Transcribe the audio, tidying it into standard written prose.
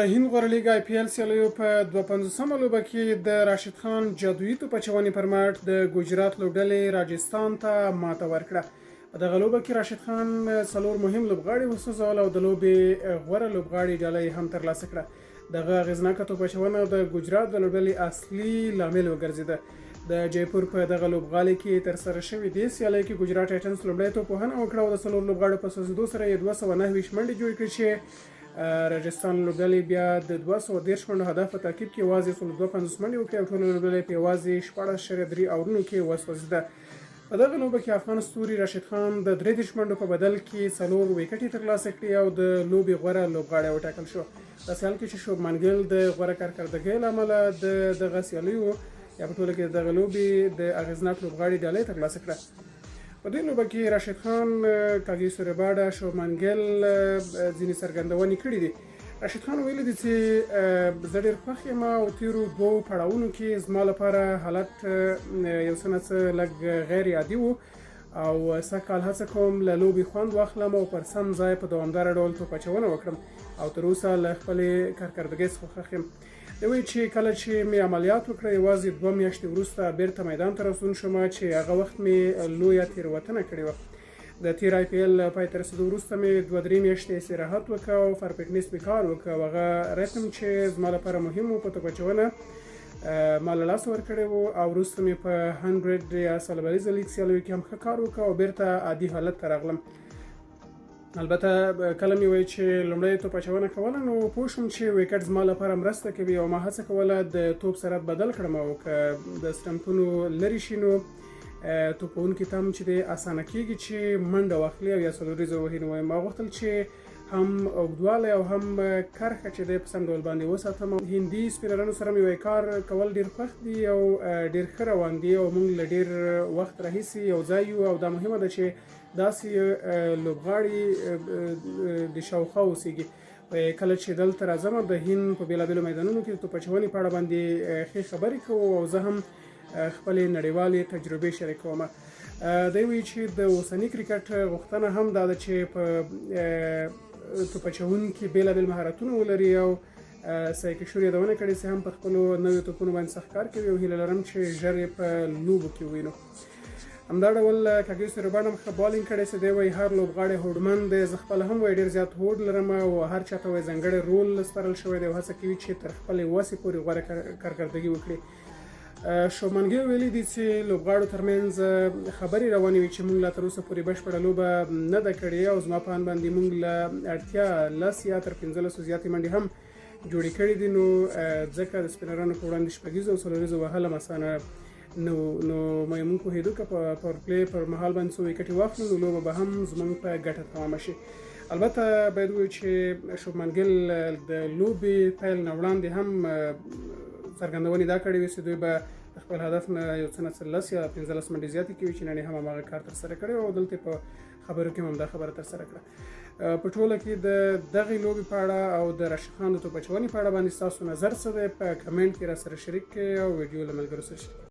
هند غوره لیګ آی پی ایل سیالیو په 52مه لوبه کې د راشد خان جادویي توپ اچونې پر مټ د ګجرات لوبډلې راجستان ته ماته ورکړه. په دغه لوبه کې راشد خان څلور مهم لوبغاړي وسوځول او د لوبې غوره لوبغاړي ډالۍ هم ترلاسه کړه. دغه اغیزناکه توپ اچونه د ګجرات د لوبډلې اصلي لامل وګرځېده. د جیپور په دغه لوبغالي کې ترسره شوې دې سیالۍ کې ګجرات ټایټنز لومړی توپ وهنه وکړه او د څلور لوبغاړو په سوځېدو سره یې 229 منډې جوړې کړې چې راجستان لوبډلې بیا د 230 منډو هدف په تعقیب کې یوازې 52 منډې وکړې او ټوله لوبډلې په یوازې 14.3 اورونو کې وسوځېده. په دغه لوبه کې افغان ستوري راشد خان د 33 منډو په بدل کې 4 ویکټې ترلاسه کړې او د لوبې غوره لوبغاړی وټاکل شو. په سیال کې چې شوبمن ګیل د غوره کارکردګۍ له امله د دغه سیالیو یا په ټوله کې دغه لوبې د اغیزناک لوبغاړي ډالۍ ترلاسه کړه. په دې لوبه کې راشد خان، کاګیسو رباډا، شوبمن ګیل ځینې څرګندونې کړي دي. راشد خان ویلي دي چې زه ډېر خوښ یم او تېرو دوو پړاوونو کې زما لپاره حالت یو څه نه څه لږ غیر عادي و او سږکال هڅه کوم له لوبې خوند واخلم او پر سم ځای په دوامداره ډول توپ اچونه وکړم او تر اوسه له خپلې کارکردګۍ څخه خوښ یم. دی وایي چې کله چې مې عملیات وکړه یوازې 2 میاشتې وروسته بیرته میدان ته راستون شوم چې هغه وخت مې لویه تېروتنه کړې وه. د تیر آی پی ایل پای ته رسېدو وروسته مې 2-3 میاشتې استراحت وکړ او فار فټنس مې کار وکړ او هغه ریتم چې زما لپاره مهم و په توپ اچونه ما له لاسه ورکړی و او وروسته مې په 100 یا سلبلیزه لیګ سیالیو کې هم ښه کار وکړ او بیرته عادي حالت ته راغلم. البته کله مې وایي چې لومړی توپ اچونه کوله نو پوه شوم چې ویکټ زما لپاره مرسته کوي او ما هڅه کوله د توپ سرعت بدل کړم او که د سټمپونو لرې شي نو توپونکي ته هم چې دی اسانه کېږي چې منډه واخلي او یا څلوریزه ووهي. نو ما غوښتل چې هم اوږدوالی او هم کرښه چې دی په سم ډول باندې وساتم. هندي سپینرانو سره مې وایي کار کول ډېر خوښ دي او ډېر ښه روان دي او موږ له ډېر وخت راهیسې یو ځای یو او دا مهمه ده چې داسې لوبغاړي د شاوخوا اوسېږي. کله چې دلته راځم د هند په بېلابېلو میدانونو کې د توپ اچونې په اړه باندې ښې خبرې کوو او زه هم خپلې نړیوالې تجربې شریکوم. دی وایي چې د اوسني کرکټ غوښتنه هم دا ده چې په توپ اچونکي بېلابېل مهارتونه ولري او سعی کشور یادونه کړې چې هم په خپلو نویو توپونو باندې سخت کار کوي او هیله لرم چې ژر یې په لوبو کې ووینو. همدا ډول کاګیسو رباډا هم ښه بالینګ کړی چې دی وایي هر لوبغاړی هوډمند دی. زه خپله هم وایي ډېر زیات هوډ لرم او هر چاته وایي ځانګړی رول سپارل شوی دی او هڅه کوي چې تر خپلې وسې پورې غوره کارکردګي وکړي. شوبمن ګیل ویلي دي چې لوبغاړو ترمنځ خبرې روانې وي چې موږ لا تر اوسه پورې بشپړه لوبه نه ده کړې او زما په اند باندې موږ له اړتیا 10 یا تر 15 زیاتې منډې هم جوړې کړې دي. نو ځکه د سپینرانو په وړاندې شپږیزه او څلوریزه وهل هم اسانه نو موږ پوهېدو که په پاور پلی پر مهال باندې څو ویکټې واخلو نو لوبه به هم زموږ په ګټه تمامه شي. البته باید ووایو چې شوبمن ګیل د لوبې پیل نه وړاندې هم څرګندونې دا کړې وې چې دوی به د خپل هدف نه یو څه نه څه 10 یا 15 منډې زیاتې کوي چې نن یې هم هماغه کار ترسره کړی او دلته په خبرو کې هم دا خبره ترسره کړه. په ټوله کې د دغې لوبې په اړه او د راشد خان د توپ اچونې په اړه باندې ستاسو نظر څه دی؟ په کمنټ کې راسره شریک کړئ او ویډیو له ملګرو سره شریک کړئ.